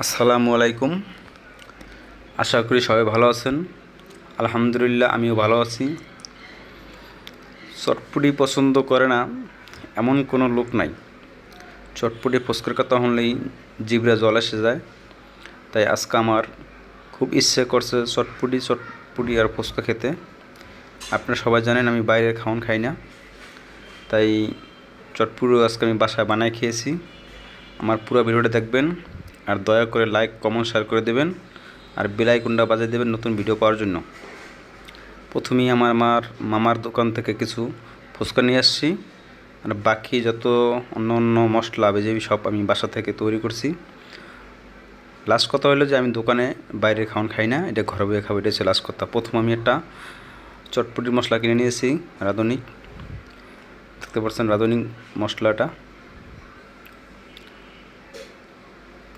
আসসালামু আলাইকুম। আশা করি সবাই ভালো আছেন। আলহামদুলিল্লাহ আমিও ভালো আছি। চটপটি পছন্দ করে না এমন কোনো লোক নাই। চটপটি ফুচকার কথা হলেই জিভে জল এসে যায়। তাই আজকে আমার খুব ইচ্ছে করছে চটপটি আর ফুচকা খেতে। আপনারা সবাই জানেন আমি বাইরের খাওয়ান খাই না, তাই চটপটি আজকে আমি বাসায় বানায় খেয়েছি। আমার পুরো ভিডিওটা দেখবেন আর দয়া করে লাইক কমেন্ট শেয়ার করে দেবেন আর বেল আইকনটা বাজিয়ে দেবেন নতুন ভিডিও পাওয়ার জন্য। প্রথমেই আমার মামার দোকান থেকে কিছু ফুচকা নিয়ে আসছি, আর বাকি যত অন্য অন্য মশলা বেজেবি সব আমি বাসা থেকে তৈরি করছি। লাস্ট কথা হলো যে আমি দোকানে বাইরের খাওয়ান খাই না, এটা ঘরে বয়ে খাবো, এটা হচ্ছে লাস্ট কথা। প্রথম আমি একটা চটপটির মশলা কিনে নিয়েছি, রাঁধুনি। দেখতে পাচ্ছেন রাঁধুনি মশলাটা,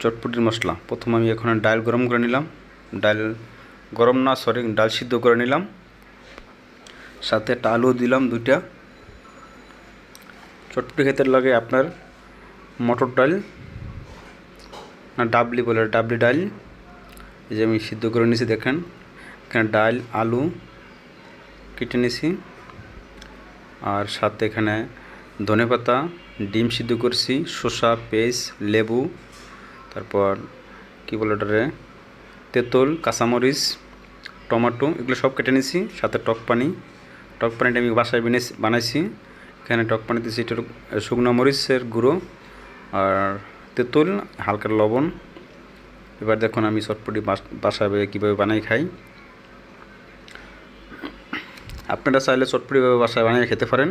চটপটির মশলা। প্রথম আমি এখন ডাল গরম করে নিলাম, ডাল সিদ্ধ করে নিলাম। সাথে একটা আলু দিলাম দুইটা। চটপটি খেতে লাগে আপনার মটর ডাল না ডাবলি বলে, ডাবলি ডাল। এই যে আমি সিদ্ধ করে নিয়েছি, দেখেন এখানে ডাল আলু কেটে নিয়েছি, আর সাথে এখানে ধনেপাতা, ডিম সিদ্ধ করছি, শসা, পেঁয়াজ, লেবু, তারপর কী বলে ওটারে, তেঁতুল, কাঁচামরিচ, টমেটো, এগুলো সব কেটে নিয়েছি। সাথে টক পানিটা আমি বাসায় বানাইছি। এখানে টক পানি দিয়েছি, একটু শুকনো মরিচের গুঁড়ো আর তেঁতুল, হালকা লবণ। এবার দেখুন আমি চটপটি বাসায় কীভাবে বানাই খাই। আপনারা চাইলে চটপটিভাবে বাসায় বানিয়ে খেতে পারেন,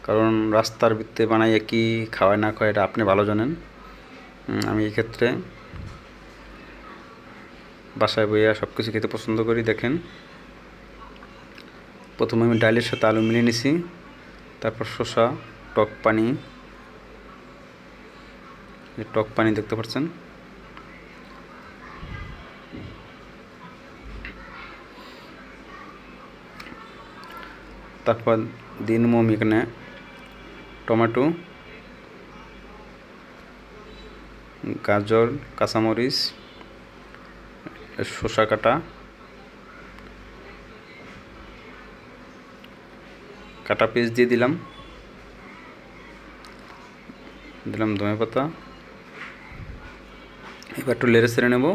কারণ রাস্তার ভিত্তে বানাইয়ে কি খাওয়ায় না খাওয়ায় এটা আপনি ভালো জানেন। আমি এই ক্ষেত্রে বাসায় বইয়া সব কিছু খেতে পছন্দ করি। দেখেন প্রথমে আমি ডালের সাথে আলু মিলিয়ে নিছি, তারপর শসা, টক পানি দেখতে পাচ্ছেন। তারপর দিন আমি এখানে টমেটো, গাজর, কাঁচামরিচ, শসা কাটা পিস দিয়ে দিলাম ধনেপাতা। এবার একটু লেড়ে ছেড়ে নেব,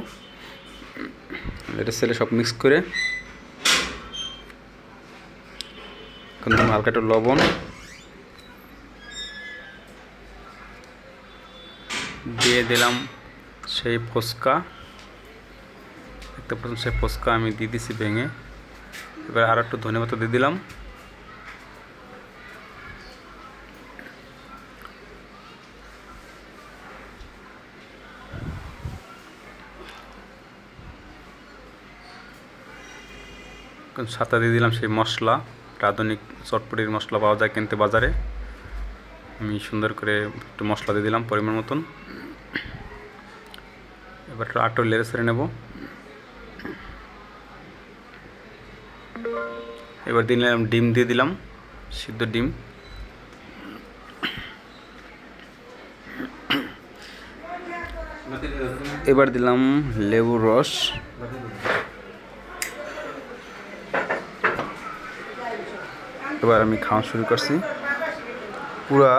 লেড়ে ছেড়ে সব মিক্স করে হালকা একটু লবণ দিয়ে দিলাম। সেই ফুচকা দেখতে পাচ্ছেন, সেই ফুচকা আমি দিয়ে দিছি ভেঙে। এবার আর একটু ধনেপাতা দিয়ে দিলাম। সাথে দিয়ে দিলাম সেই মশলা, আধুনিক চটপটির মশলা পাওয়া যায় কিনতে বাজারে। আমি সুন্দর করে একটু মশলা দিয়ে দিলাম পরিমাণ মতন। এবার একটু লেড়ে ছেড়ে নেব। এবার দিলাম ডিম দিয়ে দিলাম, সিদ্ধ ডিম। এবার দিলাম লেবুর রস। এবার আমি খাওয়া শুরু করছি। পুরা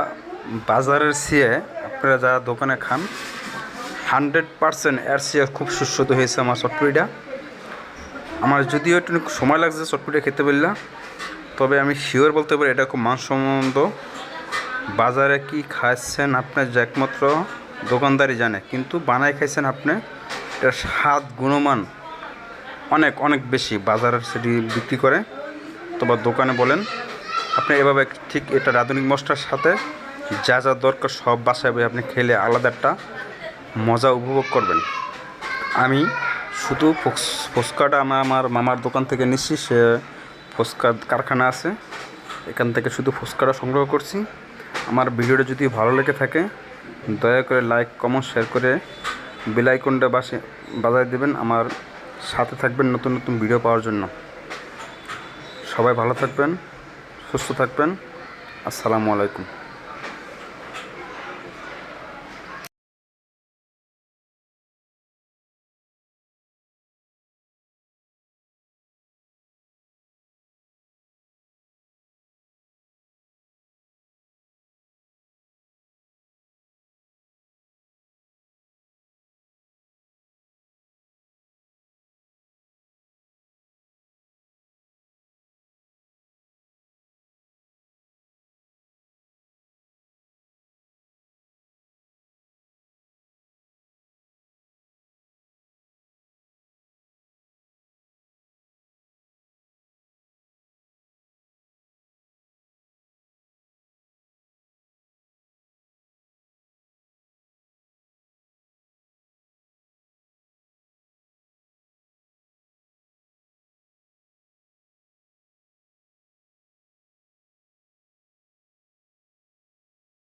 বাজারের চেয়ে আপনারা যারা দোকানে খান 100% এর চেয়ে খুব সুস্বাদু হয়েছে আমার চটপটিটা। আমার যদিও একটু সময় লাগছে চটপটিটা খেতে পারলে, তবে আমি শিওর বলতে পারি এটা খুব মানসম্মত। বাজারে কি খাচ্ছেন আপনার যে একমাত্র দোকানদারই জানে, কিন্তু বানায় খাইছেন আপনি, এটার স্বাদ গুণমান অনেক অনেক বেশি বাজারের সেটি বিক্রি করে। তবে দোকানে বলেন আপনি এভাবে ঠিক এটা আধুনিক মশলার সাথে যা যা দরকার সব বাসায় বই আপনি খেলে আলাদা একটা মজা উপভোগ করবেন। আমি শুধু ফুচকাটা আমার মামার দোকান থেকে নিচ্ছি, সে ফুচকার কারখানা আছে, এখান থেকে শুধু ফুচকাটা সংগ্রহ করছি। আমার ভিডিওটা যদি ভালো লেগে থাকে দয়া করে লাইক কমেন্ট শেয়ার করে বেল আইকনটা বাজায় দেবেন। আমার সাথে থাকবেন নতুন নতুন ভিডিও পাওয়ার জন্য। সবাই ভালো থাকবেন, সুস্থ থাকবেন। আসসালামু আলাইকুম।